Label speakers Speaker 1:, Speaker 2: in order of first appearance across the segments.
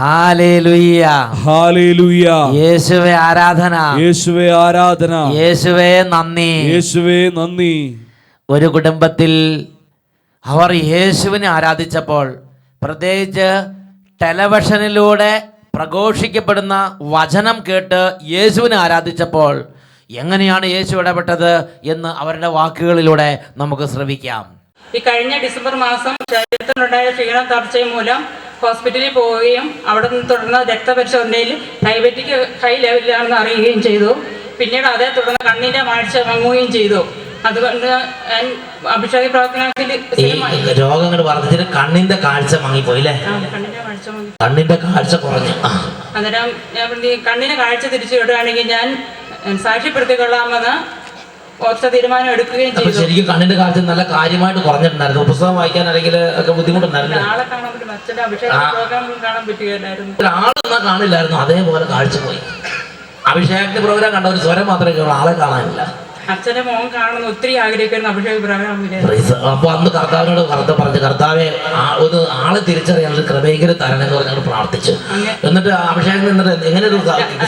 Speaker 1: Hallelujah
Speaker 2: hallelujah.
Speaker 1: യേശുവേ ആരാധന,
Speaker 2: യേശുവേ ആരാധന,
Speaker 1: യേശുവേ നന്ദി,
Speaker 2: യേശുവേ നന്ദി.
Speaker 1: ഒരു കുടുംബത്തിൽ അവർ യേശുവിനെ ആരാധിച്ചപ്പോൾ, പ്രത്യേകിച്ച് ടെലിവിഷനിലൂടെ പ്രഘോഷിക്കപ്പെടുന്ന വചനം കേട്ട് യേശുവിനെ ആരാധിച്ചപ്പോൾ എങ്ങനെയാണ് യേശു ഇടപെട്ടത് എന്ന് അവരുടെ വാക്കുകളിലൂടെ നമുക്ക് ശ്രവിക്കാം.
Speaker 3: ഈ കഴിഞ്ഞ ഡിസംബർ മാസം ശരീരത്തിനുണ്ടായ ക്ഷീണം തളർച്ചയും മൂലം ഹോസ്പിറ്റലിൽ പോവുകയും അവിടെ നിന്ന് തുടർന്ന് രക്തപരിശോധനയിൽ ഡയബറ്റിക് ഹൈ ലെവലിലാണെന്ന് അറിയുകയും ചെയ്തു. പിന്നീട് അതേ തുടർന്ന് കണ്ണിൻ്റെ കാഴ്ച മങ്ങുകയും ചെയ്തു. അതുകൊണ്ട് ഞാൻ അഭിഷേക പ്രവർത്തനത്തിൽ
Speaker 1: രോഗങ്ങൾ വർദ്ധിച്ചിട്ട് കണ്ണിന്റെ കാഴ്ച മങ്ങിപ്പോയില്ലേ? കണ്ണിന്റെ കാഴ്ച കുറഞ്ഞു.
Speaker 3: അന്നേരം ഞാൻ കണ്ണിന് കാഴ്ച തിരിച്ചു വിടുകയാണെങ്കിൽ ഞാൻ സാക്ഷ്യപ്പെടുത്തിക്കൊള്ളാമെന്ന് ഒറ്റ തീരുമാനം എടുക്കുകയും ചെയ്തു.
Speaker 1: ശരിക്കും കണ്ണിന്റെ കാഴ്ച നല്ല കാര്യമായിട്ട് കുറഞ്ഞിട്ടുണ്ടായിരുന്നു. പുസ്തകം വായിക്കാൻ അല്ലെങ്കിൽ ഒക്കെ ബുദ്ധിമുട്ടുണ്ടായിരുന്നു.
Speaker 3: ആളെ കാണാൻ പറ്റും, അച്ഛൻ്റെ അഭിഷേക പ്രോഗ്രാമിൽ കാണാൻ പറ്റുകയില്ലായിരുന്നു.
Speaker 1: ആളൊന്നും കാണില്ലായിരുന്നു, അതേപോലെ കാഴ്ച പോയി. അഭിഷേകത്തിന്റെ പ്രോഗ്രാം കണ്ട ഒരു സ്വരം മാത്രമേ കേളൂ, ആളെ കാണാനില്ല.
Speaker 3: അച്ഛന്റെ മോൻ കാണുന്ന ഒത്തിരി ആഗ്രഹിക്കുന്ന അഭിഷേക പ്രോഗ്രാമില്.
Speaker 1: അപ്പൊ അന്ന് കർത്താവിനോട് പറഞ്ഞു, കർത്താവെ ഒരു ആളെ തിരിച്ചറിയാനുള്ള ക്രമീകരണം തരണം എന്ന് പറഞ്ഞാൽ പ്രാർത്ഥിച്ചു. എന്നിട്ട് അഭിഷേകം നിന്നിട്ട് എങ്ങനെ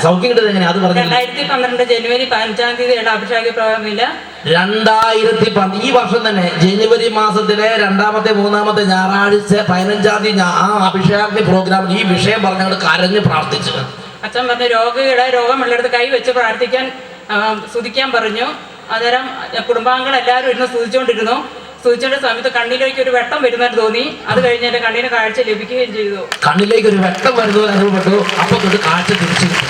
Speaker 1: സൗഖ്യം കിട്ടുന്നത് എങ്ങനെ അത് പറഞ്ഞു.
Speaker 3: 2012 ജനുവരി 15 അഭിഷേക പ്രോഗ്രാമില്
Speaker 1: 2010 ഈ വർഷം തന്നെ ജനുവരി മാസത്തിലെ 2ാമത്തെ 3ാമത്തെ ഞായറാഴ്ച 15 ആ അഭിഷേകത്തിന്റെ പ്രോഗ്രാമിൽ ഈ വിഷയം പറഞ്ഞുകൊണ്ട് കരഞ്ഞ് പ്രാർത്ഥിച്ചു.
Speaker 3: അച്ഛൻ പറഞ്ഞു രോഗിയുടെ രോഗമുള്ളിടത്ത് കൈ വെച്ച് പ്രാർത്ഥിക്കാൻ സ്തുതിക്കാൻ പറഞ്ഞു. അന്നേരം കുടുംബാംഗങ്ങൾ എല്ലാവരും ഇരുന്ന് സ്തുതിച്ചുകൊണ്ടിരുന്നു. സ്തുതിച്ചോണ്ട സമയത്ത് കണ്ണിലേക്ക് ഒരു വെട്ടം വരുന്നതായിട്ട് തോന്നി. അത് കഴിഞ്ഞ് എൻ്റെ കണ്ണിന് കാഴ്ച ലഭിക്കുകയും ചെയ്തു.
Speaker 1: കണ്ണിലേക്ക് ഒരു വെട്ടം വരുന്നത് അനുഭവപ്പെട്ടു. അപ്പൊ തൊട്ട് കാഴ്ച തിരിച്ചു കിട്ടി.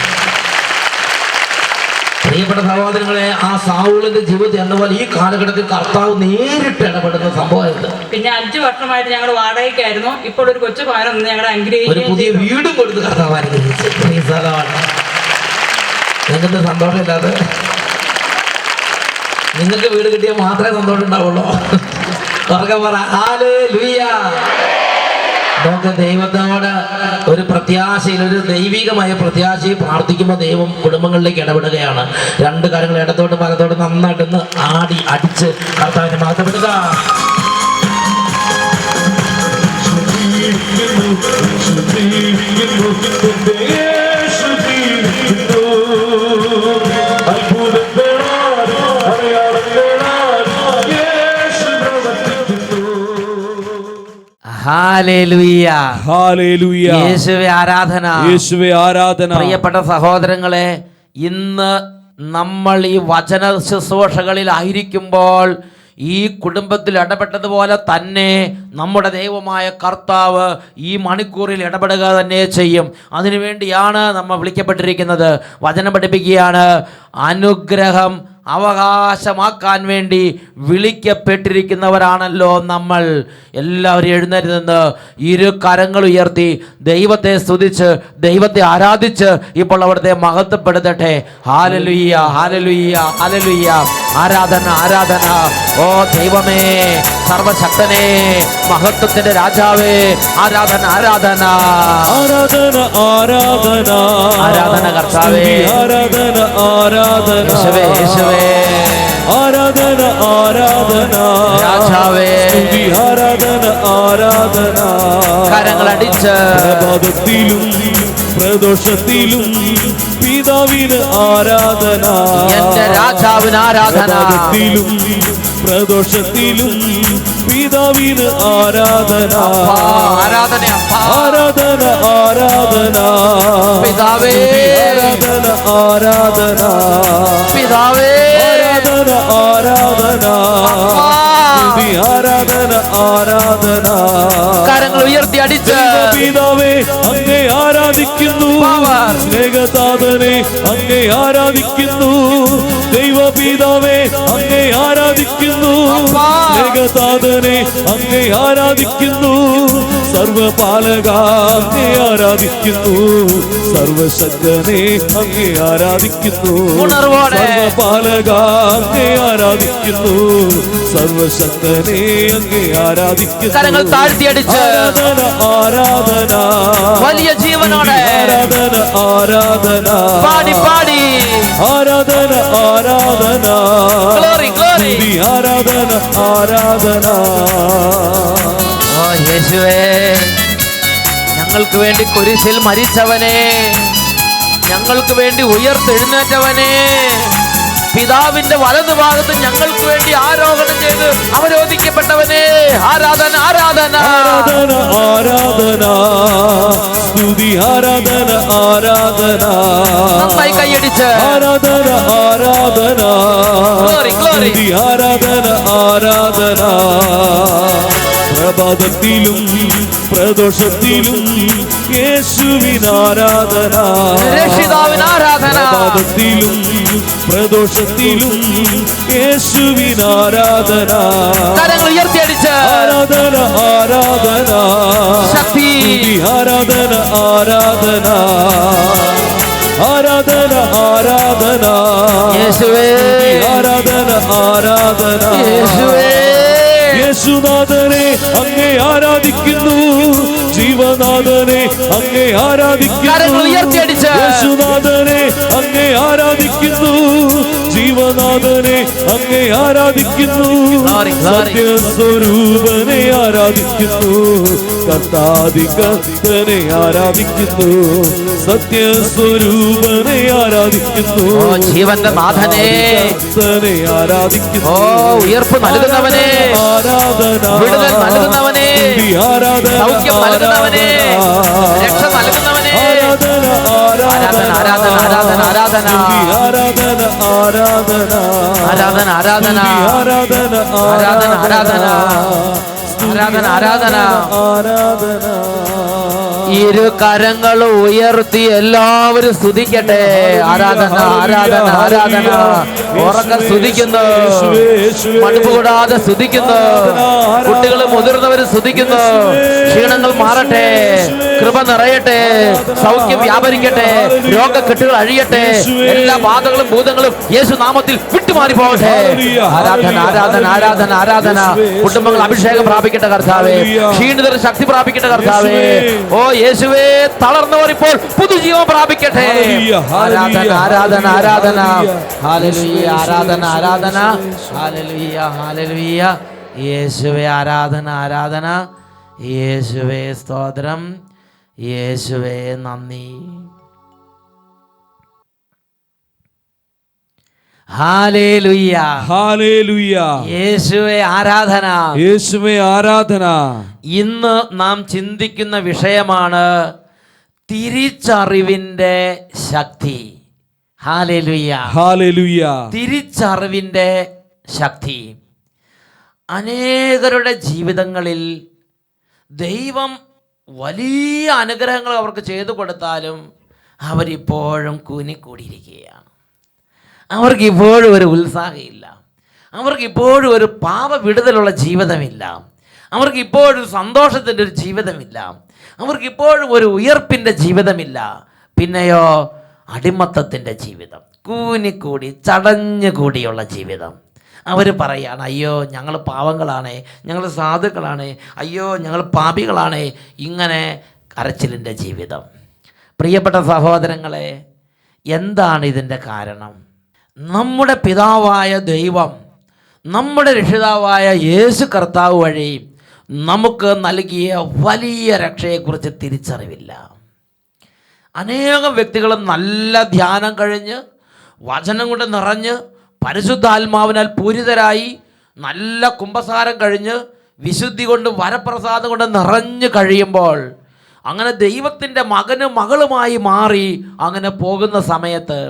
Speaker 1: പ്രിയപ്പെട്ട സഹോദരങ്ങളെ, ആ സാവൂളിന്റെ ജീവിതത്തിൽ എന്നപോലെ ഈ കാലഘട്ടത്തിൽ കർത്താവ് നേരിട്ട് ഇടപെടുന്ന സംഭവമായിരുന്നു.
Speaker 3: പിന്നെ 5 വർഷമായിട്ട് ഞങ്ങൾ വാടകയ്ക്കായിരുന്നു. ഇപ്പോൾ ഒരു കൊച്ചു ഭവനം ഞങ്ങളെ അനുഗ്രഹിക്കും,
Speaker 1: ഒരു പുതിയ വീടും കൊടുത്ത് കർത്താവ് അനുഗ്രഹിച്ചു. നിങ്ങൾക്ക് സന്തോഷമില്ലാതെ? നിങ്ങൾക്ക് വീട് കിട്ടിയാൽ മാത്രമേ സന്തോഷം ഉണ്ടാവുള്ളൂ. ഹല്ലേലൂയ. നമുക്ക് ദൈവത്തോട് ഒരു പ്രത്യാശയിൽ, ഒരു ദൈവികമായ പ്രത്യാശയിൽ പ്രാർത്ഥിക്കുമ്പോൾ ദൈവം കുടുംബങ്ങളിലേക്ക് ഇടപെടുകയാണ്. 2 കാര്യങ്ങൾ ഇടത്തോട്ട് വലത്തോട്ട് നന്നായിട്ടൊന്ന് ആടി അടിച്ച് കർത്താവിനെ മാറ്റപ്പെടുക. ഹല്ലേലൂയ.
Speaker 2: ഹല്ലേലൂയ.
Speaker 1: യേശുവേ ആരാധന,
Speaker 2: യേശുവേ ആരാധന.
Speaker 1: പ്രിയപ്പെട്ട സഹോദരങ്ങളെ, ഇന്ന് നമ്മൾ ഈ വചന ശുശ്രൂഷകളിൽ ആയിരിക്കുമ്പോൾ ഈ കുടുംബത്തിൽ ഇടപെട്ടതുപോലെ തന്നെ നമ്മുടെ ദൈവമായ കർത്താവ് ഈ മണിക്കൂറിൽ ഇടപെടുക തന്നെ ചെയ്യും. അതിനുവേണ്ടിയാണ് നമ്മൾ വിളിക്കപ്പെട്ടിരിക്കുന്നത്. വചനം പഠിപ്പിക്കുകയാണ്. അനുഗ്രഹം അവകാശമാക്കാൻ വേണ്ടി വിളിക്കപ്പെട്ടിരിക്കുന്നവരാണല്ലോ നമ്മൾ. എല്ലാവരും എഴുന്നേറ്റ് നിന്ന് 2 കരങ്ങൾ ഉയർത്തി ദൈവത്തെ സ്തുതിച്ച് ദൈവത്തെ ആരാധിച്ച് ഇപ്പോൾ അവിടുത്തെ മഹത്വപ്പെടുത്തട്ടെ. ഹല്ലേലൂയ, ഹല്ലേലൂയ, ഹല്ലേലൂയ. ആരാധന, ആരാധന. ഓ ദൈവമേ, സർവശക്തനേ, മഹത്വത്തിന്റെ രാജാവേ, ആരാധന, ആരാധന,
Speaker 2: ആരാധന, ആരാധന,
Speaker 1: ആരാധന കർത്താവേ,
Speaker 2: ആരാധന, ആരാധന,
Speaker 1: യേശുവേ, യേശുവേ,
Speaker 2: ആരാധന, ആരാധന,
Speaker 1: രാജാവേ,
Speaker 2: ആരാധന, ആരാധന.
Speaker 1: കരങ്ങളടിച്ച്
Speaker 2: പ്രഭാതത്തിലും പ്രദോഷത്തിലും പിതാവിന് ആരാധന,
Speaker 1: എന്റെ രാജാവിന് ആരാധന.
Speaker 2: പ്രഭാതത്തിലും പ്രദോഷത്തിലും പിതാവിന് ആരാധന,
Speaker 1: ആരാധന,
Speaker 2: ആരാധന, ആരാധന,
Speaker 1: പിതാവേ,
Speaker 2: ആരാധന, ആരാധന,
Speaker 1: പിതാവേ,
Speaker 2: ആരാധന, ആരാധന, ആരാധന, ആരാധന.
Speaker 1: കരങ്ങൾ ഉയർത്തി അടിച്ച്
Speaker 2: പിതാവേ അങ്ങേ ആരാധിക്കുന്നു, സ്നേഹതാതനെ അങ്ങേ ആരാധിക്കുന്നു, ദൈവപിതാവേ അങ്ങേ ആരാധിക്കുന്നു, സ്നേഹതാതനെ അങ്ങേ ആരാധിക്കുന്നു, സർവപാലക അങ്ങേ ആരാധിക്കുന്നു, സർവശക്തനെ അങ്ങേ ആരാധിക്കുന്നു, സർവപാലക അങ്ങേ ആരാധിക്കുന്നു, സർവശക്തനെ അങ്ങേ ആരാധിക്കുന്നു.
Speaker 1: കരങ്ങൾ താഴ്ത്തി അടിച്ച്
Speaker 2: ആരാധന, ആരാധന,
Speaker 1: വലിയ ജീവനോടെ
Speaker 2: ആരാധന, ആരാധന,
Speaker 1: പാടി പാടി
Speaker 2: ആരാധന, ആരാധന,
Speaker 1: ഗ്ലോറി, ഗ്ലോറി,
Speaker 2: ആരാധന, ആരാധന.
Speaker 1: ഓ യേശുവേ, ഞങ്ങൾക്ക് വേണ്ടി കുരിശിൽ മരിച്ചവനെ, ഞങ്ങൾക്ക് വേണ്ടി ഉയർത്തെഴുന്നേറ്റവനെ, പിതാവിന്റെ വലതുഭാഗത്ത് ഞങ്ങൾക്ക് വേണ്ടി ആരോഹണം ചെയ്ത് അവരോധിക്കപ്പെട്ടവനെ, ആരാധന ആരാധന
Speaker 2: ആരാധന ആരാധന സ്തുതി ആരാധന ആരാധന
Speaker 1: നന്നായി കൈയടിച്ച്
Speaker 2: ആരാധന ആരാധന
Speaker 1: Glory, glory.
Speaker 2: സ്തുതി ആരാധന ആരാധന പ്രഭാതത്തിലും പ്രദോഷത്തിലും യേശുവിൻ ആരാധന
Speaker 1: രക്ഷിതാവിന് ആരാധന
Speaker 2: പ്രഭാതത്തിലും പ്രദോഷത്തിലും യേശുവിൻ ആരാധന
Speaker 1: കരങ്ങൾ ഉയർത്തിയടിച്ച്
Speaker 2: ആരാധന ആരാധന
Speaker 1: ശക്തി
Speaker 2: ആരാധന ആരാധന ആരാധന ആരാധന
Speaker 1: യേശുവേ
Speaker 2: ആരാധന ആരാധന
Speaker 1: യേശുവേ
Speaker 2: യേശുനാഥനെ അങ്ങേ ആരാധിക്കുന്നു, ജീവനാഥനെ അങ്ങേ
Speaker 1: കരങ്ങൾ
Speaker 2: ആരാധിക്കുന്നു,
Speaker 1: ഉയർത്തിയടിച്ച്
Speaker 2: യേശുനാഥനെ അങ്ങേ ആരാധിക്കുന്നു, ജീവനാഥനെ അങ്ങേ ആരാധിക്കുന്നു,
Speaker 1: Glory, glory.
Speaker 2: സത്യസ്വരൂപനെ ആരാധിക്കുന്നു, കർത്താധികർത്തനെ ആരാധിക്കുന്നു, സത്യസ്വരൂപനെ ആരാധിക്കുന്നു,
Speaker 1: ഓ ജീവന്റെ നാഥനെ,
Speaker 2: കർത്താധികർത്തനെ ആരാധിക്കുന്നു,
Speaker 1: ഓ ഉയർപ്പ് നൽകുന്നവനെ,
Speaker 2: ആരാധന
Speaker 1: വിടുതൽ നൽകുന്നവനെ,
Speaker 2: ആരാധന
Speaker 1: സൗഖ്യം നൽകുന്നവനെ, രക്ഷ നൽകുന്നവനെ,
Speaker 2: ആരാധന
Speaker 1: ആരാധന ആരാധന ആരാധന ആരാധന
Speaker 2: ആരാധന ആരാധന
Speaker 1: ആരാധന ആരാധന
Speaker 2: ആരാധന
Speaker 1: ആരാധന ആരാധന ആരാധന ആരാധന
Speaker 2: ആരാധന
Speaker 1: ഇരു കരങ്ങൾ ഉയർത്തി എല്ലാവരും സ്തുതിക്കട്ടെ. ആരാധന ആരാധന ആരാധന ഉറക്കം സ്തുതിക്കുന്നു, മടുപ്പ് കൂടാതെ സ്തുതിക്കുന്നു, കുട്ടികളും മുതിർന്നവരും സ്തുതിക്കുന്നു. ക്ഷീണങ്ങൾ മാറട്ടെ, കൃപ നിറയട്ടെ, സൗഖ്യം വ്യാപരിക്കട്ടെ, രോഗക്കെട്ടുകൾ അഴിയട്ടെ, എല്ലാ ബാധകളും ഭൂതങ്ങളും യേശു നാമത്തിൽ വിട്ടുമാറി പോകട്ടെ. ആരാധന ആരാധന ആരാധന ആരാധന. കുടുംബങ്ങൾ അഭിഷേകം പ്രാപിക്കട്ടെ കർത്താവേ, ക്ഷീണിതർ ശക്തി പ്രാപിക്കട്ടെ കർത്താവേ. ഓ യേശുവേ, തളർന്നവർ ഇപ്പോൾ പുതുജീവൻ പ്രാപിക്കട്ടെ. ആരാധന ആരാധന ആരാധന ഹല്ലേലൂയ ആരാധന ആരാധന ഹല്ലേലൂയ ഹല്ലേലൂയ. യേശുവേ ആരാധന ആരാധന, യേശുവേ സ്തോത്രം, യേശുവേ നന്ദി. Hallelujah
Speaker 2: hallelujah.
Speaker 1: യേശുവേ ആരാധന.
Speaker 2: യേശുവേ ആരാധന.
Speaker 1: ഇന്ന് നാം ചിന്തിക്കുന്ന വിഷയമാണ് തിരിച്ചറിവിന്റെ ശക്തി. Hallelujah
Speaker 2: hallelujah.
Speaker 1: തിരിച്ചറിവിന്റെ ശക്തി. അനേകരുടെ ജീവിതങ്ങളിൽ ദൈവം വലിയ അനുഗ്രഹങ്ങൾ അവർക്ക് ചെയ്തു കൊടുത്താലും അവരിപ്പോഴും കൂനിക്കൂടിയിരിക്കുകയാണ്. അവർക്കിപ്പോഴും ഒരു ഉത്സാഹമില്ല, അവർക്കിപ്പോഴും ഒരു പാപ വിടുതലുള്ള ജീവിതമില്ല, അവർക്കിപ്പോഴും സന്തോഷത്തിൻ്റെ ഒരു ജീവിതമില്ല, അവർക്കിപ്പോഴും ഒരു ഉയർപ്പിൻ്റെ ജീവിതമില്ല. പിന്നെയോ അടിമത്തത്തിൻ്റെ ജീവിതം, കൂനിക്കൂടി ചടഞ്ഞുകൂടിയുള്ള ജീവിതം. അവർ പറയാണ്, അയ്യോ ഞങ്ങൾ പാവങ്ങളാണ്, ഞങ്ങൾ സാധുക്കളാണ്, അയ്യോ ഞങ്ങൾ പാപികളാണ്. ഇങ്ങനെ കരച്ചിലിൻ്റെ ജീവിതം. പ്രിയപ്പെട്ട സഹോദരങ്ങളെ, എന്താണ് ഇതിൻ്റെ കാരണം? നമ്മുടെ പിതാവായ ദൈവം, നമ്മുടെ രക്ഷിതാവായ യേശു കർത്താവ് വഴി നമുക്ക് നൽകിയ വലിയ രക്ഷയെക്കുറിച്ച് തിരിച്ചറിവില്ല. അനേകം വ്യക്തികൾ നല്ല ധ്യാനം കഴിഞ്ഞ്, വചനം കൊണ്ട് നിറഞ്ഞ്, പരിശുദ്ധാത്മാവിനാൽ പൂരിതരായി, നല്ല കുമ്പസാരം കഴിഞ്ഞ്, വിശുദ്ധി കൊണ്ട് വരപ്രസാദം കൊണ്ട് നിറഞ്ഞു കഴിയുമ്പോൾ, അങ്ങനെ ദൈവത്തിൻ്റെ മകനും മകളുമായി മാറി അങ്ങനെ പോകുന്ന സമയത്ത്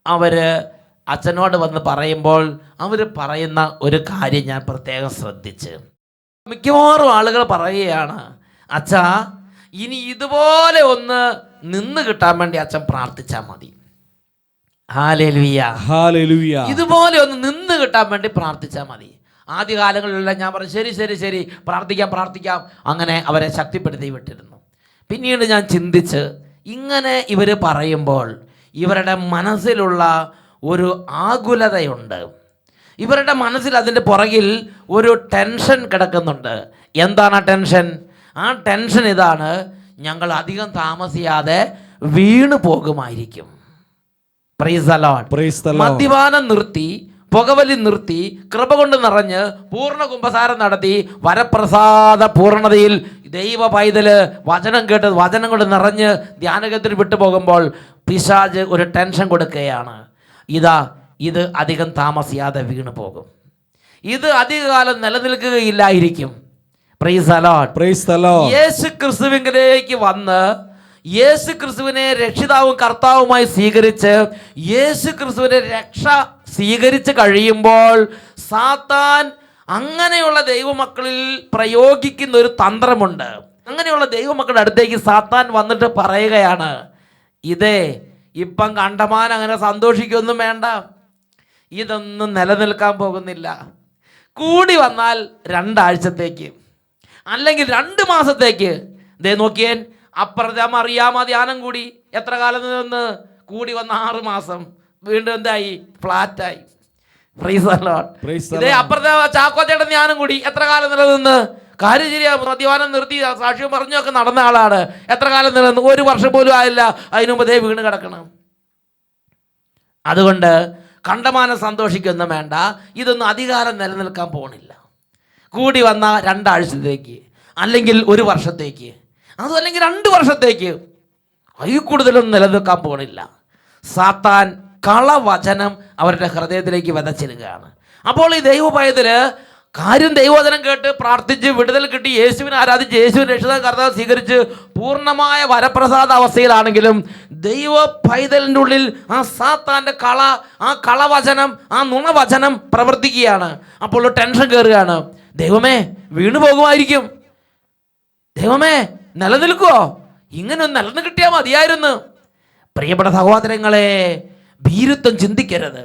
Speaker 1: അവർ അച്ഛനോട് വന്ന് പറയുമ്പോൾ അവർ പറയുന്ന ഒരു കാര്യം ഞാൻ പ്രത്യേകം ശ്രദ്ധിച്ച്, മിക്കവാറും ആളുകൾ പറയുകയാണ്, അച്ഛാ ഇനി ഇതുപോലെ ഒന്ന് നിന്ന് കിട്ടാൻ വേണ്ടി അച്ഛൻ പ്രാർത്ഥിച്ചാൽ മതി. Hallelujah
Speaker 2: hallelujah.
Speaker 1: ഇതുപോലെ ഒന്ന് നിന്ന് കിട്ടാൻ വേണ്ടി പ്രാർത്ഥിച്ചാൽ മതി. ആദ്യകാലങ്ങളിലെല്ലാം ഞാൻ പറഞ്ഞു, ശരി ശരി ശരി പ്രാർത്ഥിക്കാം പ്രാർത്ഥിക്കാം, അങ്ങനെ അവരെ ശക്തിപ്പെടുത്തി വിട്ടിരുന്നു. പിന്നീട് ഞാൻ ചിന്തിച്ച്, ഇങ്ങനെ ഇവർ പറയുമ്പോൾ ഇവരുടെ മനസ്സിലുള്ള ഒരു ആകുലതയുണ്ട്, ഇവരുടെ മനസ്സിൽ അതിൻ്റെ പുറകിൽ ഒരു ടെൻഷൻ കിടക്കുന്നുണ്ട്. എന്താണ് ആ ടെൻഷൻ? ആ ടെൻഷൻ ഇതാണ്, ഞങ്ങൾ അധികം താമസിയാതെ വീണു പോകുമായിരിക്കും. Praise the Lord.
Speaker 2: Praise the Lord.
Speaker 1: മദ്യപാനം നിർത്തി പുകവലി നിർത്തി കൃപ കൊണ്ട് നിറഞ്ഞ് പൂർണ്ണ കുമ്പസാരം നടത്തി വരപ്രസാദ പൂർണ്ണതയിൽ ദൈവ പൈതല് വചനം കേട്ട് വചനം കൊണ്ട് നിറഞ്ഞ് ധ്യാനകത്തിൽ വിട്ടുപോകുമ്പോൾ പിശാച് ഒരു ടെൻഷൻ കൊടുക്കുകയാണ്. ഇത് അധികം താമസിയാതെ വീണു പോകും, ഇത് അധികകാലം നിലനിൽക്കുകയില്ലായിരിക്കും. Praise the Lord.
Speaker 2: Praise the Lord.
Speaker 1: യേശു ക്രിസ്തുവിലേക്ക് വന്ന് യേശു ക്രിസ്തുവിനെ രക്ഷിതാവും കർത്താവുമായി സ്വീകരിച്ച് യേശു ക്രിസ്തുവിനെ രക്ഷ സ്വീകരിച്ച് കഴിയുമ്പോൾ സാത്താൻ അങ്ങനെയുള്ള ദൈവമക്കളിൽ പ്രയോഗിക്കുന്ന ഒരു തന്ത്രമുണ്ട്. അങ്ങനെയുള്ള ദൈവമക്കളുടെ അടുത്തേക്ക് സാത്താൻ വന്നിട്ട് പറയുകയാണ്, ഇപ്പം കണ്ടമാൻ അങ്ങനെ സന്തോഷിക്കൊന്നും വേണ്ട, ഇതൊന്നും നിലനിൽക്കാൻ പോകുന്നില്ല. കൂടി വന്നാൽ 2 ആഴ്ചത്തേക്ക് അല്ലെങ്കിൽ 2 മാസത്തേക്ക്. നോക്കിയേൻ, അപ്പുറത്തെ അറിയാമ ധ്യാനം കൂടി എത്ര കാലം നിന്ന് കൂടി വന്ന 6 മാസം വീണ്ടും എന്തായി? ഫ്ലാറ്റായി. അപ്പുറത്തെ ചാക്കോച്ചേട്ടൻ ധ്യാനം കൂടി എത്ര കാലം നിലനിന്ന്? കാര്യം ശരിയാ, മദ്യപാനം നിർത്തി സാക്ഷ്യം പറഞ്ഞൊക്കെ നടന്ന ആളാണ്. എത്ര കാലം നിലനിന്ന്? 1 വർഷം പോലും ആയില്ല, അതിനു മുമ്പ് വീണ് കിടക്കണം. അതുകൊണ്ട് കണ്ടമാനം സന്തോഷിക്കൊന്നും വേണ്ട, ഇതൊന്നും അധികാരം നിലനിൽക്കാൻ പോണില്ല. കൂടി വന്ന 2 ആഴ്ചത്തേക്ക് അല്ലെങ്കിൽ 1 വർഷത്തേക്ക്, അതും അല്ലെങ്കിൽ 2 വർഷത്തേക്ക്, അതിൽ കൂടുതലൊന്നും നിലനിൽക്കാൻ പോണില്ല. സാത്താൻ കളവചനം അവരുടെ ഹൃദയത്തിലേക്ക് വിതച്ചിരുകയാണ്. അപ്പോൾ ഈ ദൈവ പൈതല് കാര്യം ദൈവവചനം കേട്ട് പ്രാർത്ഥിച്ച് വിടുതൽ കിട്ടി യേശുവിനെ ആരാധിച്ച് യേശുവിനെ രക്ഷിതാവ് കർത്താവ് സ്വീകരിച്ച് പൂർണ്ണമായ വരപ്രസാദ അവസ്ഥയിലാണെങ്കിലും ദൈവ പൈതലിൻ്റെ ഉള്ളിൽ ആ സാത്താൻ്റെ ആ കളവചനം, ആ നുണവചനം പ്രവർത്തിക്കുകയാണ്. അപ്പോൾ ടെൻഷൻ കയറുകയാണ്. ദൈവമേ, വീണു പോകുമായിരിക്കും, ദൈവമേ നിലനിൽക്കുമോ, ഇങ്ങനെ നിലനിന്ന് കിട്ടിയാൽ മതിയായിരുന്നു. പ്രിയപ്പെട്ട സഹോദരങ്ങളെ, ഭീരുത്വം ചിന്തിക്കരുത്.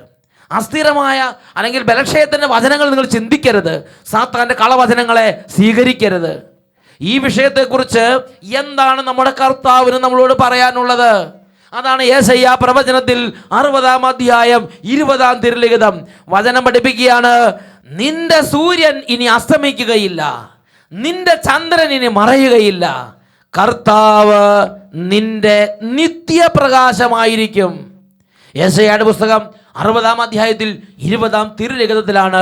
Speaker 1: അസ്ഥിരമായ അല്ലെങ്കിൽ ബലക്ഷയത്തിൻ്റെ വചനങ്ങൾ നിങ്ങൾ ചിന്തിക്കരുത്. സാത്താൻ്റെ കളവചനങ്ങളെ സ്വീകരിക്കരുത്. ഈ വിഷയത്തെക്കുറിച്ച് എന്താണ് നമ്മുടെ കർത്താവിന് നമ്മളോട് പറയാനുള്ളത്? അതാണ് യെശയ്യാ പ്രവചനത്തിൽ 60-ാം അധ്യായം 20-ാം തിരുലിഖിതം വചനം പഠിപ്പിക്കുകയാണ്. നിന്റെ സൂര്യൻ ഇനി അസ്തമിക്കുകയില്ല, നിന്റെ ചന്ദ്രൻ ഇനി മറയുകയില്ല, കർത്താവ് നിന്റെ നിത്യപ്രകാശമായിരിക്കും. യെശയ്യായുടെ പുസ്തകം 60-ാം അധ്യായത്തിൽ 20-ാം തിരുലിഖിതത്തിലാണ്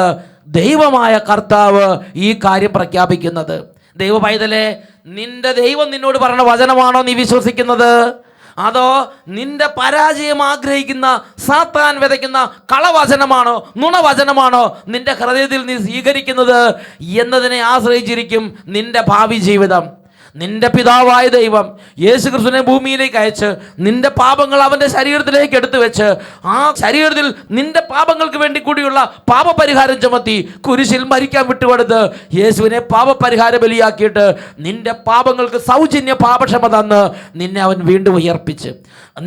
Speaker 1: ദൈവമായ കർത്താവ് ഈ കാര്യം പ്രഖ്യാപിക്കുന്നത്. ദൈവ പൈതലേ, നിന്റെ ദൈവം നിന്നോട് പറഞ്ഞ വചനമാണോ നീ വിശ്വസിക്കുന്നത്? അതോ നിന്റെ പരാജയം ആഗ്രഹിക്കുന്ന സാത്താൻ വിതയ്ക്കുന്ന കളവചനമാണോ, നുണവചനമാണോ നിന്റെ ഹൃദയത്തിൽ നീ സ്വീകരിക്കുന്നത് എന്നതിനെ ആശ്രയിച്ചിരിക്കും നിന്റെ ഭാവി ജീവിതം. നിന്റെ പിതാവായ ദൈവം യേശു ക്രിസ്തുവിനെ ഭൂമിയിലേക്ക് അയച്ച് നിന്റെ പാപങ്ങൾ അവൻ്റെ ശരീരത്തിലേക്ക് എടുത്തു വെച്ച് ആ ശരീരത്തിൽ നിന്റെ പാപങ്ങൾക്ക് വേണ്ടി കൂടിയുള്ള പാപപരിഹാരം ചുമത്തി കുരിശിൽ മരിക്കാൻ വിട്ടുകൊടുത്ത് യേശുവിനെ പാപപരിഹാര ബലിയാക്കിയിട്ട് നിന്റെ പാപങ്ങൾക്ക് സൗജന്യ പാപക്ഷമ തന്ന് നിന്നെ അവൻ വീണ്ടും ഉയർപ്പിച്ച്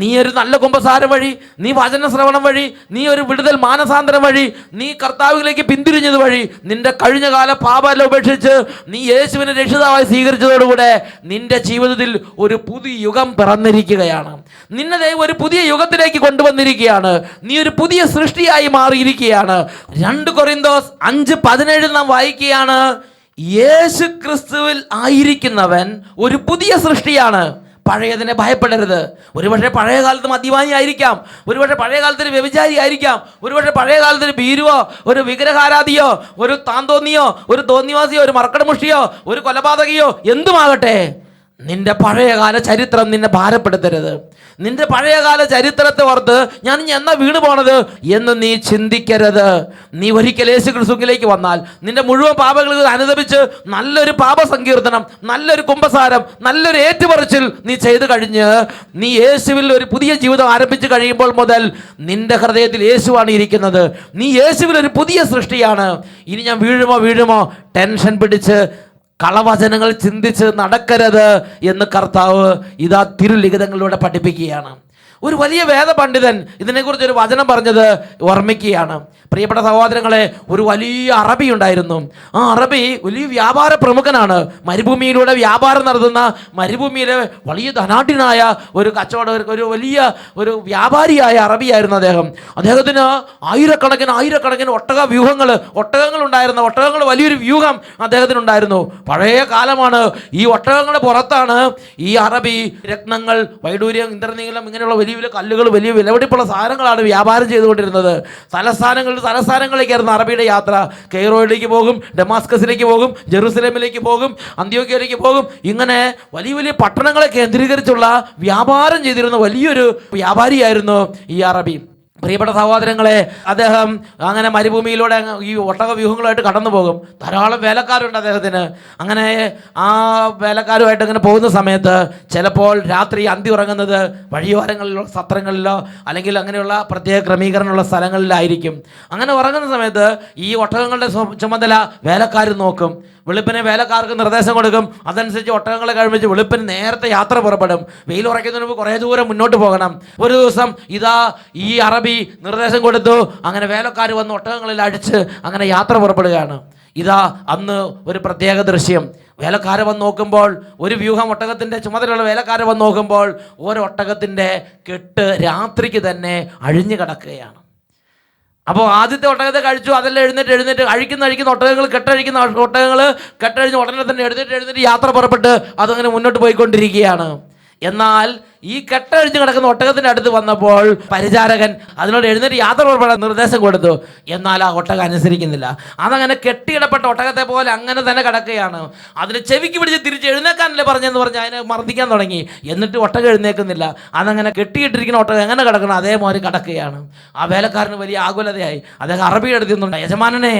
Speaker 1: നീ ഒരു നല്ല കുമ്പസാരം വഴി, നീ വചന ശ്രവണം വഴി, നീ ഒരു വിടുതൽ മാനസാന്തരം വഴി, നീ കർത്താവിലേക്ക് പിന്തിരിഞ്ഞത് വഴി നിന്റെ കഴിഞ്ഞകാല പാപമെല്ലാം ഉപേക്ഷിച്ച് നീ യേശുവിനെ രക്ഷിതാവായി സ്വീകരിച്ചതോടുകൂടെ നിന്റെ ജീവിതത്തിൽ ഒരു പുതിയ യുഗം പിറന്നിരിക്കുകയാണ്. നിന്നെ ദൈവം ഒരു പുതിയ യുഗത്തിലേക്ക് കൊണ്ടുവന്നിരിക്കുകയാണ്. നീ ഒരു പുതിയ സൃഷ്ടിയായി മാറിയിരിക്കുകയാണ്. 2 കൊരിന്തോസ് 5:17 നാം വായിക്കുകയാണ്, യേശു ക്രിസ്തുവിൽ ആയിരിക്കുന്നവൻ ഒരു പുതിയ സൃഷ്ടിയാണ്. പഴയതിനെ ഭയപ്പെടരുത്. ഒരുപക്ഷെ പഴയ കാലത്ത് മദ്യപാനി ആയിരിക്കാം, ഒരുപക്ഷെ പഴയ കാലത്തൊരു വ്യഭിചാരി ആയിരിക്കാം, ഒരുപക്ഷെ പഴയ കാലത്തൊരു ഭീരുവോ ഒരു വിഗ്രഹാരാധിയോ ഒരു താന്തോന്നിയോ ഒരു തോന്നിവാസിയോ ഒരു മറക്കടമുഷ്ടിയോ ഒരു കൊലപാതകയോ എന്തുമാകട്ടെ, നിന്റെ പഴയകാല ചരിത്രം നിന്നെ ഭാരപ്പെടുത്തരുത്. നിന്റെ പഴയകാല ചരിത്രത്തെ ഓർത്ത് ഞാൻ ഇനി എന്നാ വീണു പോണത് എന്ന് നീ ചിന്തിക്കരുത്. നീ ഒരിക്കൽ യേശു ക്രിസ്തുവിലേക്ക് വന്നാൽ നിന്റെ മുഴുവൻ പാപങ്ങൾക്ക് അനുദപിച്ച് നല്ലൊരു പാപസങ്കീർത്തനം, നല്ലൊരു കുമ്പസാരം, നല്ലൊരു ഏറ്റുപറച്ചിൽ നീ ചെയ്തു കഴിഞ്ഞ് നീ യേശുവിൽ ഒരു പുതിയ ജീവിതം ആരംഭിച്ചു കഴിയുമ്പോൾ മുതൽ നിന്റെ ഹൃദയത്തിൽ യേശുവാണ് ഇരിക്കുന്നത്. നീ യേശുവിൽ ഒരു പുതിയ സൃഷ്ടിയാണ്. ഇനി ഞാൻ വീഴുമോ ടെൻഷൻ പിടിച്ച് കളവചനങ്ങൾ ചിന്തിച്ച് നടക്കരുത് എന്ന് കർത്താവ് ഇതാ തിരുലിഖിതങ്ങളിലൂടെ പഠിപ്പിക്കുകയാണ്. ഒരു വലിയ വേദപണ്ഡിതൻ ഇതിനെക്കുറിച്ചൊരു വചനം പറഞ്ഞത് ഓർമ്മിക്കുകയാണ്. പ്രിയപ്പെട്ട സഹോദരങ്ങളെ, ഒരു വലിയ അറബി ഉണ്ടായിരുന്നു. ആ അറബി വലിയ വ്യാപാര പ്രമുഖനാണ്. മരുഭൂമിയിലൂടെ വ്യാപാരം നടത്തുന്ന മരുഭൂമിയിലെ വലിയ ധനാഢ്യനായ ഒരു ഒരു വലിയ ഒരു വ്യാപാരിയായ അറബിയായിരുന്നു അദ്ദേഹം. അദ്ദേഹത്തിന് ആയിരക്കണക്കിന് ഒട്ടകങ്ങൾ ഉണ്ടായിരുന്നു. ഒട്ടകങ്ങൾ വലിയൊരു വ്യൂഹം അദ്ദേഹത്തിനുണ്ടായിരുന്നു. പഴയ കാലമാണ്. ഈ ഒട്ടകങ്ങളുടെ പുറത്താണ് ഈ അറബി രത്നങ്ങൾ, വൈഡൂര്യം, ഇന്ദ്രനീലം ഇങ്ങനെയുള്ള വലിയ വലിയ വലിയ കല്ലുകൾ, വലിയ വിലപിടിപ്പുള്ള സാധനങ്ങളാണ് വ്യാപാരം ചെയ്തുകൊണ്ടിരുന്നത്. തലസ്ഥാനങ്ങളിലേക്കായിരുന്നു അറബിയുടെ യാത്ര. കെയ്റോയിലേക്ക് പോകും, ഡമാസ്കസിലേക്ക് പോകും, ജെറുസലേമിലേക്ക് പോകും, അന്ത്യോക്യയിലേക്ക് പോകും. ഇങ്ങനെ വലിയ വലിയ പട്ടണങ്ങളെ കേന്ദ്രീകരിച്ചുള്ള വ്യാപാരം ചെയ്തിരുന്ന വലിയൊരു വ്യാപാരിയായിരുന്നു ഈ അറബി. പ്രിയപ്പെട്ട സഹോദരങ്ങളെ, അദ്ദേഹം അങ്ങനെ മരുഭൂമിയിലൂടെ ഈ ഒട്ടക വ്യൂഹങ്ങളായിട്ട് കടന്നു പോകും. ധാരാളം വേലക്കാരുണ്ട് അദ്ദേഹത്തിന്. അങ്ങനെ ആ വേലക്കാരുമായിട്ട് അങ്ങനെ പോകുന്ന സമയത്ത് ചിലപ്പോൾ രാത്രി അന്തി ഉറങ്ങുന്നത് വഴിയോരങ്ങളിലോ സത്രങ്ങളിലോ അല്ലെങ്കിൽ അങ്ങനെയുള്ള പ്രത്യേക ക്രമീകരണമുള്ള സ്ഥലങ്ങളിലായിരിക്കും. അങ്ങനെ ഉറങ്ങുന്ന സമയത്ത് ഈ ഒട്ടകങ്ങളുടെ ചുമതല വേലക്കാർ നോക്കും. വെളുപ്പിനെ വേലക്കാർക്ക് നിർദ്ദേശം കൊടുക്കും. അതനുസരിച്ച് ഒട്ടകങ്ങളെ കഴിപ്പിച്ച് വെളുപ്പിന് നേരത്തെ യാത്ര പുറപ്പെടും. വെയിൽ ഉറയ്ക്കുന്നതിന് മുമ്പ് കുറേ ദൂരം മുന്നോട്ട് പോകണം. ഒരു ദിവസം ഇതാ ഈ അറബി നിർദ്ദേശം കൊടുത്തു. അങ്ങനെ വേലക്കാർ വന്ന് ഒട്ടകങ്ങളിൽ അടിച്ച് അങ്ങനെ യാത്ര പുറപ്പെടുകയാണ്. ഇതാ അന്ന് ഒരു പ്രത്യേക ദൃശ്യം. വേലക്കാരെ വന്ന് നോക്കുമ്പോൾ, ഒരു വ്യൂഹം ഒട്ടകത്തിൻ്റെ ചുമതലയുള്ള വേലക്കാരെ വന്ന് നോക്കുമ്പോൾ ഒരൊട്ടകത്തിൻ്റെ കെട്ട് രാത്രിക്ക് തന്നെ അഴിഞ്ഞു കിടക്കുകയാണ്. അപ്പോൾ ആദ്യത്തെ ഒട്ടകത്തെ കഴിച്ചു, അതെല്ലാം എഴുന്നേറ്റ് അഴിക്കുന്ന ഒട്ടകങ്ങൾ, കെട്ടഴിക്കുന്ന ഒട്ടകങ്ങൾ കെട്ടഴിഞ്ഞ് ഉടനെ തന്നെ എഴുന്നേറ്റ് യാത്ര പുറപ്പെട്ട് അതങ്ങനെ മുന്നോട്ട് പോയിക്കൊണ്ടിരിക്കുകയാണ്. എന്നാൽ ഈ കെട്ടഴിഞ്ഞ് കിടക്കുന്ന ഒട്ടകത്തിൻ്റെ അടുത്ത് വന്നപ്പോൾ പരിചാരകൻ അതിനോട് എഴുന്നേറ്റ് യാത്ര പുറപ്പെടാൻ നിർദ്ദേശം കൊടുത്തു. എന്നാൽ ആ ഒട്ടകം അനുസരിക്കുന്നില്ല. അതങ്ങനെ കെട്ടിയിടപ്പെട്ട ഒട്ടകത്തെ പോലെ അങ്ങനെ തന്നെ കിടക്കുകയാണ്. അതിന് ചെവിക്ക് പിടിച്ച് തിരിച്ച് എഴുന്നേക്കാനല്ലേ പറഞ്ഞെന്ന് പറഞ്ഞ് അതിനെ മർദ്ദിക്കാൻ തുടങ്ങി. എന്നിട്ട് ഒട്ടകം എഴുന്നേക്കുന്നില്ല. അതങ്ങനെ കെട്ടിയിട്ടിരിക്കുന്ന ഒട്ടകം എങ്ങനെ കിടക്കണം അതേപോലെ കിടക്കുകയാണ്. ആ വേലക്കാരന് വലിയ ആകുലതയായി. അദ്ദേഹം അറബിയുടെ അടുത്ത് നിന്നുണ്ട്, യജമാനനെ,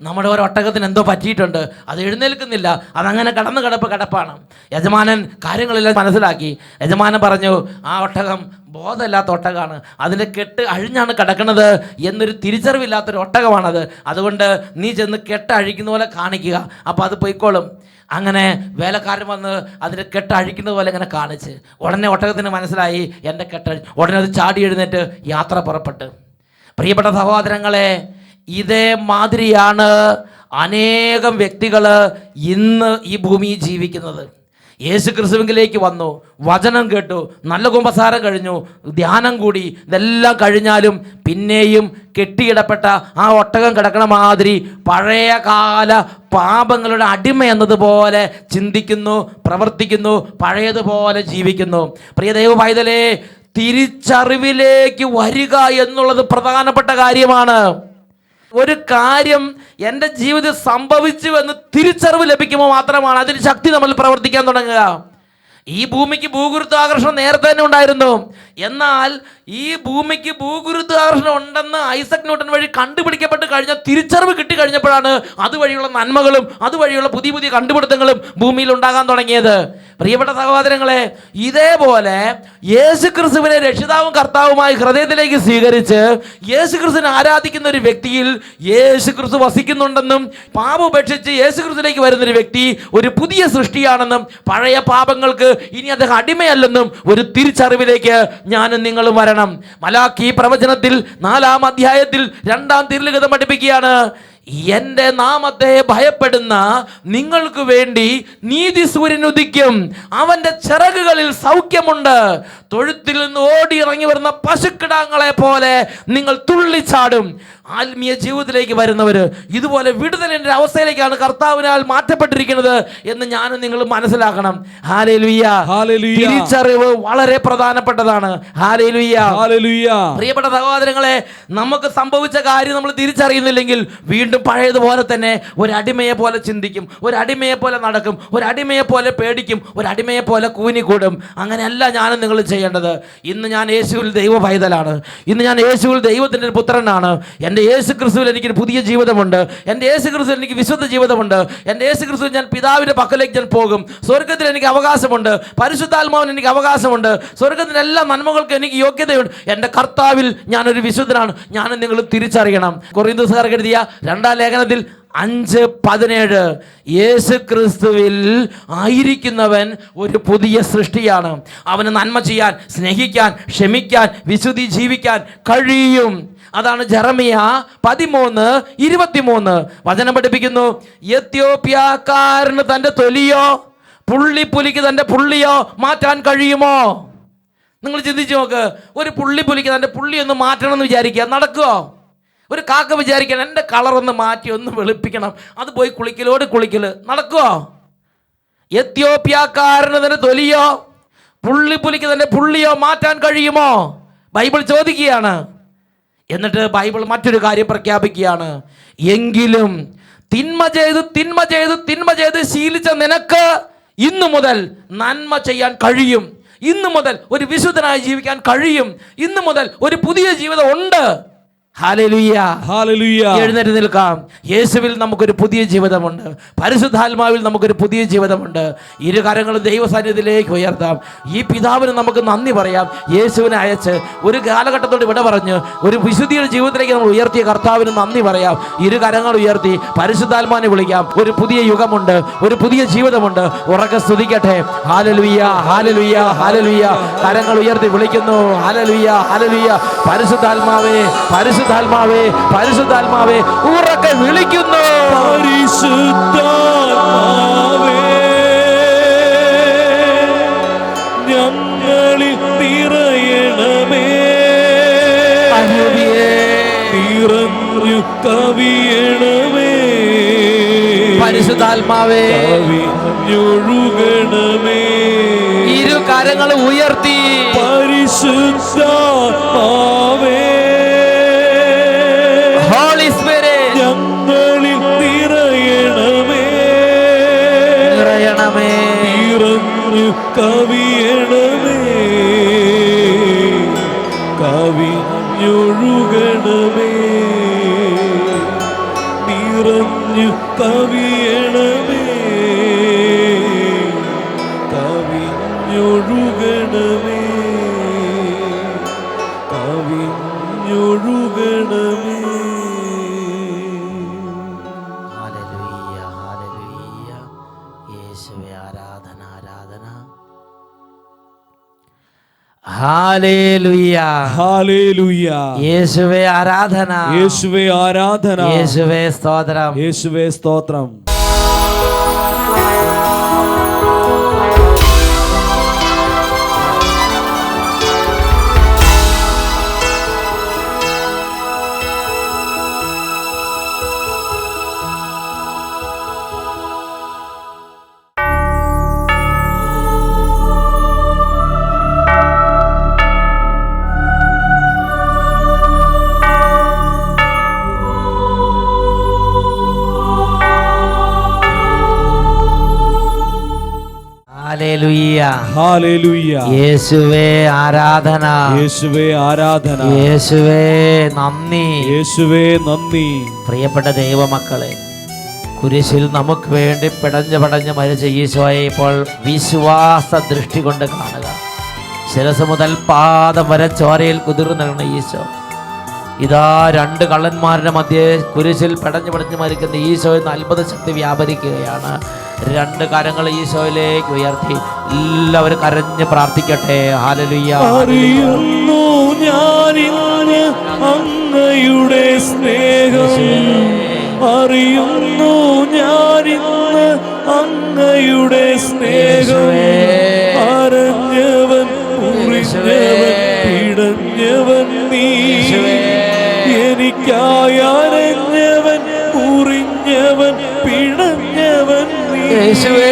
Speaker 1: നമ്മുടെ ഒരു ഒട്ടകത്തിന് എന്തോ പറ്റിയിട്ടുണ്ട്, അത് എഴുന്നേൽക്കുന്നില്ല, അതങ്ങനെ കിടപ്പാണ്. യജമാനൻ കാര്യങ്ങളെല്ലാം മനസ്സിലാക്കി. യജമാനൻ പറഞ്ഞു, ആ ഒട്ടകം ബോധമില്ലാത്ത ഒട്ടകമാണ്, അതിൻ്റെ കെട്ട് അഴിഞ്ഞാണ് കിടക്കുന്നത് എന്നൊരു തിരിച്ചറിവില്ലാത്തൊരു ഒട്ടകമാണത്. അതുകൊണ്ട് നീ ചെന്ന് കെട്ട് അഴിക്കുന്ന പോലെ കാണിക്കുക, അപ്പോൾ അത് പൊയ്ക്കോളും. അങ്ങനെ വേലക്കാരൻ വന്ന് അതിൻ്റെ കെട്ട് അഴിക്കുന്നത് പോലെ ഇങ്ങനെ കാണിച്ച് ഉടനെ ഒട്ടകത്തിന് മനസ്സിലായി എൻ്റെ ഉടനെ അത് ചാടി എഴുന്നേറ്റ് യാത്ര പുറപ്പെട്ട്. പ്രിയപ്പെട്ട സഹോദരങ്ങളെ, ഇതേ മാതിരിയാണ് അനേകം വ്യക്തികൾ ഇന്ന് ഈ ഭൂമിയിൽ ജീവിക്കുന്നത്. യേശു ക്രിസ്തുവിലേക്ക് വന്നു, വചനം കേട്ടു, നല്ല കുമ്പസാരം കഴിഞ്ഞു, ധ്യാനം കൂടി, ഇതെല്ലാം കഴിഞ്ഞാലും പിന്നെയും കെട്ടിയിടപ്പെട്ട ആ ഒട്ടകം കിടക്കണ മാതിരി പഴയകാല പാപങ്ങളുടെ അടിമ എന്നതുപോലെ ചിന്തിക്കുന്നു, പ്രവർത്തിക്കുന്നു, പഴയതുപോലെ ജീവിക്കുന്നു. പ്രിയ ദൈവ പൈതലേ, തിരിച്ചറിവിലേക്ക് വരിക എന്നുള്ളത് പ്രധാനപ്പെട്ട കാര്യമാണ്. ഒരു കാര്യം എൻ്റെ ജീവിതത്തിൽ സംഭവിച്ചു എന്ന് തിരിച്ചറിവ് ലഭിക്കുമ്പോൾ മാത്രമാണ് അതിന് ശക്തി നമ്മൾ പ്രവർത്തിക്കാൻ തുടങ്ങുക. ഈ ഭൂമിക്ക് ഭൂഗുരുത്വാകർഷണം നേരത്തെ തന്നെ ഉണ്ടായിരുന്നു. എന്നാൽ ഈ ഭൂമിക്ക് ഭൂഗുരുത്വാകർഷണം ഉണ്ടെന്ന് ഐസക് ന്യൂട്ടൻ വഴി കണ്ടുപിടിക്കപ്പെട്ട് കഴിഞ്ഞ തിരിച്ചറിവ് കിട്ടിക്കഴിഞ്ഞപ്പോഴാണ് അതുവഴിയുള്ള നന്മകളും അതുവഴിയുള്ള പുതിയ പുതിയ കണ്ടുപിടുത്തങ്ങളും ഭൂമിയിൽ ഉണ്ടാകാൻ തുടങ്ങിയത്. പ്രിയപ്പെട്ട സഹോദരങ്ങളെ, ഇതേപോലെ യേശു ക്രിസ്തുവിനെ രക്ഷിതാവും കർത്താവുമായി ഹൃദയത്തിലേക്ക് സ്വീകരിച്ച് യേശു ക്രിസ്തുവിനെ ആരാധിക്കുന്ന ഒരു വ്യക്തിയിൽ യേശു ക്രിസ്തു വസിക്കുന്നുണ്ടെന്നും പാപം ഉപേക്ഷിച്ച് യേശു ക്രിസ്തുവിലേക്ക് വരുന്നൊരു വ്യക്തി ഒരു പുതിയ സൃഷ്ടിയാണെന്നും പഴയ പാപങ്ങൾക്ക് ഇനി അദ്ദേഹം അടിമയല്ലെന്നും ഒരു തിരിച്ചറിവിലേക്ക് ഞാനും നിങ്ങളും വരണം. മലാക്കി പ്രവചനത്തിൽ 4-ാം അധ്യായത്തിൽ 2-ാം തിരുലിഖിതം പഠിപ്പിക്കുകയാണ്, എൻ്റെ നാമത്തെ ഭയപ്പെടുന്ന നിങ്ങൾക്ക് വേണ്ടി നീതി സൂര്യൻ ഉദിക്കും, അവൻ്റെ ചിറകുകളിൽ സൗഖ്യമുണ്ട്, തൊഴുത്തിൽ നിന്ന് ഓടി ഇറങ്ങി വരുന്ന പശുക്കിടാങ്ങളെ പോലെ നിങ്ങൾ തുള്ളിച്ചാടും. ആത്മീയ ജീവിതത്തിലേക്ക് വരുന്നവർ ഇതുപോലെ വിടുതലിൻ്റെ അവസ്ഥയിലേക്കാണ് കർത്താവിനാൽ മാറ്റപ്പെട്ടിരിക്കുന്നത് എന്ന് ഞാനും നിങ്ങൾ മനസ്സിലാക്കണം. Hallelujah, hallelujah. തിരിച്ചറിവ് വളരെ പ്രധാനപ്പെട്ടതാണ്. Hallelujah, hallelujah. പ്രിയപ്പെട്ട സഹോദരങ്ങളെ, നമുക്ക് സംഭവിച്ച കാര്യം നമ്മൾ തിരിച്ചറിയുന്നില്ലെങ്കിൽ വീണ്ടും പഴയതുപോലെ തന്നെ ഒരു അടിമയെ പോലെ ചിന്തിക്കും, ഒരു അടിമയെ പോലെ നടക്കും, ഒരു അടിമയെ പോലെ പേടിക്കും, ഒരു അടിമയെ പോലെ കൂനിക്കൂടും. അങ്ങനെയല്ല ഞാനും നിങ്ങൾ ചെയ്യേണ്ടത്. ഇന്ന് ഞാൻ യേശുവിൽ ദൈവ പൈതലാണ്. ഇന്ന് ഞാൻ യേശുവിൽ ദൈവത്തിൻ്റെ ഒരു പുത്രനാണ്. എൻ്റെ യേശു ക്രിസ്തുവിൽ എനിക്കൊരു പുതിയ ജീവിതമുണ്ട്. എൻ്റെ യേശു ക്രിസ്തുവിൽ എനിക്ക് വിശുദ്ധ ജീവിതമുണ്ട്. എൻ്റെ യേശു ക്രിസ്തുവിൽ ഞാൻ പിതാവിൻ്റെ പക്കലേക്ക് ഞാൻ പോകും. സ്വർഗത്തിൽ എനിക്ക് അവകാശമുണ്ട്. പരിശുദ്ധാത്മാവിന് എനിക്ക് അവകാശമുണ്ട്. സ്വർഗത്തിൻ്റെ എല്ലാ നന്മകൾക്കും എനിക്ക് യോഗ്യതയുണ്ട്. എൻ്റെ കർത്താവിൽ ഞാനൊരു വിശുദ്ധനാണ്. ഞാനും നിങ്ങൾ തിരിച്ചറിയണം. കൊറിന്തോസുകാർക്ക് എഴുതിയ 2-ാം ലേഖനത്തിൽ 5:17 യേശു ക്രിസ്തുവിൽ ആയിരിക്കുന്നവൻ ഒരു പുതിയ സൃഷ്ടിയാണ്. അവന് നന്മ ചെയ്യാൻ, സ്നേഹിക്കാൻ, ക്ഷമിക്കാൻ, വിശുദ്ധി ജീവിക്കാൻ കഴിയും. അതാണ് ജെറമിയ 13:23 വചനം പഠിപ്പിക്കുന്നു. എത്യോപ്യക്കാരന് തൻ്റെ തൊലിയോ പുള്ളിപ്പുലിക്ക് തൻ്റെ പുള്ളിയോ മാറ്റാൻ കഴിയുമോ? നിങ്ങൾ ചിന്തിച്ചു നോക്ക്. ഒരു പുള്ളിപ്പുലിക്ക് തൻ്റെ പുള്ളി ഒന്ന് മാറ്റണം എന്ന് വിചാരിക്കുക, നടക്കുമോ? ഒരു കാക്ക വിചാരിക്കണം എൻ്റെ കളറൊന്ന് മാറ്റി ഒന്ന് വെളുപ്പിക്കണം, അത് പോയി കുളിക്കൽ നടക്കുമോ? എത്യോപ്യക്കാരന് തന്നെ തൊലിയോ പുള്ളിപ്പുലിക്ക് തന്നെ പുള്ളിയോ മാറ്റാൻ കഴിയുമോ? ബൈബിൾ ചോദിക്കുകയാണ്. എന്നിട്ട് ബൈബിൾ മറ്റൊരു കാര്യം പ്രഖ്യാപിക്കുകയാണ്. എങ്കിലും തിന്മ ചെയ്ത് ശീലിച്ച നിനക്ക് ഇന്നു മുതൽ നന്മ ചെയ്യാൻ കഴിയും. ഇന്നു മുതൽ ഒരു വിശുദ്ധനായി ജീവിക്കാൻ കഴിയും. ഇന്നു മുതൽ ഒരു പുതിയ ജീവിതം ഉണ്ട്. Hallelujah,
Speaker 2: hallelujah.
Speaker 1: എഴുന്നേറ്റ് നിൽക്കാം. യേശുവിൽ നമുക്കൊരു പുതിയ ജീവിതമുണ്ട്. പരിശുദ്ധാത്മാവിൽ നമുക്കൊരു പുതിയ ജീവിതമുണ്ട്. ഇരു കരങ്ങളും ദൈവസന്നിധിയിലേക്ക് ഉയർത്താം. ഈ പിതാവിന് നമുക്ക് നന്ദി പറയാം. യേശുവിനെ അയച്ച് ഒരു കാലഘട്ടത്തോട് വിട പറഞ്ഞ് ഒരു വിശുദ്ധിയുടെ ജീവിതത്തിലേക്ക് നമ്മൾ ഉയർത്തിയ കർത്താവിന് നന്ദി പറയാം. ഇരു കരങ്ങൾ ഉയർത്തി പരിശുദ്ധാത്മാവിനെ വിളിക്കാം. ഒരു പുതിയ യുഗമുണ്ട്, ഒരു പുതിയ ജീവിതമുണ്ട്. ഉറക്കെ സ്തുതിക്കട്ടെ. ഹല്ലേലൂയ, ഹല്ലേലൂയ, ഹല്ലേലൂയ. കരങ്ങൾ ഉയർത്തി വിളിക്കുന്നു. ഹല്ലേലൂയ, ഹല്ലേലൂയ. പരിശുദ്ധാത്മാവേ, പരിശുദ്ധാത്മാവേ, പരിശുദ്ധാത്മാവേ, ഉറക്കെ വിളിക്കുന്നു.
Speaker 2: പരിശുദ്ധാത്മാവേ, ഞങ്ങളിൽ നിറയണമേ. നിറഞ്ഞു കവിയണമേ.
Speaker 1: പരിശുദ്ധാത്മാവേ,
Speaker 2: കവിഞ്ഞൊഴുകണമേ.
Speaker 1: ഇരു കരങ്ങൾ ഉയർത്തി
Speaker 2: പരിശുദ്ധാത്മാവേ,
Speaker 1: ഹോളി സ്പിരിറ്റ്,
Speaker 2: ഞങ്ങളിൽ നിറയണമേ.
Speaker 1: നിറയണമേ.
Speaker 2: നിറഞ്ഞു കവിയണമേ. കവിഞ്ഞൊഴുകണമേ. നിറഞ്ഞു കവിയണമേ. കവിഞ്ഞൊഴുകണമേ. കവിഞ്ഞൊഴുകണമേ.
Speaker 1: Hallelujah, hallelujah. യേശുവേ ആരാധന, ആരാധന. Hallelujah,
Speaker 2: hallelujah.
Speaker 1: യേശുവേ ആരാധന,
Speaker 2: യേശുവേ ആരാധന.
Speaker 1: യേശുവേ സ്തോത്രം.
Speaker 2: യേശുവേ സ്തോത്രം.
Speaker 1: Hallelujah,
Speaker 2: hallelujah.
Speaker 1: യേശുവേ ആരാധന,
Speaker 2: യേശുവേ ആരാധന.
Speaker 1: യേശുവേ നന്ദി.
Speaker 2: യേശുവേ നന്ദി.
Speaker 1: പ്രിയപ്പെട്ട ദൈവമക്കളെ, കുരിശിൽ നമുക്ക് വേണ്ടി പിടഞ്ഞ് മരിച്ച ഈശോയെ ഇപ്പോൾ വിശ്വാസ ദൃഷ്ടി കൊണ്ട് കാണുക. ശിരസ് മുതൽ പാദം വരെ ചോരയിൽ കുതിർന്നിരുന്ന ഈശോ ഇതാ രണ്ട് കള്ളന്മാരുടെ മധ്യേ കുരിശിൽ പിടഞ്ഞ് മരിക്കുന്ന ഈശോയിൽ നിന്ന് അത്ഭുത ശക്തി വ്യാപരിക്കുകയാണ്. രണ്ട് കരങ്ങൾ ഈശോയിലേക്ക് ഉയർത്തി എല്ലാവരും കരഞ്ഞ് പ്രാർത്ഥിക്കട്ടെ. ഹല്ലേലൂയ.
Speaker 2: അറിയുന്നു ഞാനിന്ന് അങ്ങയുടെ സ്നേഹം. അറിയുന്നു ഞാനിന്ന് അങ്ങയുടെ സ്നേഹം. അറിഞ്ഞവൻ മുറിഞ്ഞവൻ പിടഞ്ഞവൻ നീ. എനിക്കായി അറിഞ്ഞവൻ മുറിഞ്ഞവൻ പിടഞ്ഞവൻ നീ.
Speaker 1: യേശുവേ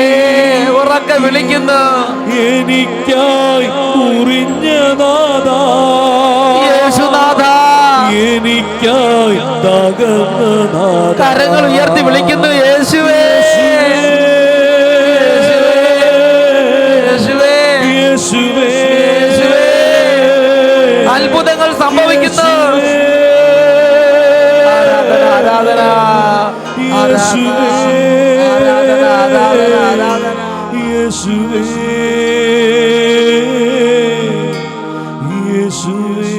Speaker 1: ഉറക്കെ വിളിക്കുന്നു.
Speaker 2: എനിക്കായി മുറിഞ്ഞ നാഥാ,
Speaker 1: യേശുനാഥാ,
Speaker 2: എനിക്കായി തകർന്ന നാഥാ.
Speaker 1: കരങ്ങൾ ഉയർത്തി വിളിക്കുന്നു. യേശുവേ, യേശുവേ,
Speaker 2: യേശുവേ.
Speaker 1: അത്ഭുതങ്ങൾ സംഭവിക്കുന്നു. ആരാധന, ആരാധന,
Speaker 2: യേശുവേ.
Speaker 1: ആരാധന, ആരാധന, ആരാധന.
Speaker 2: യേശുവേ, യേശുവേ.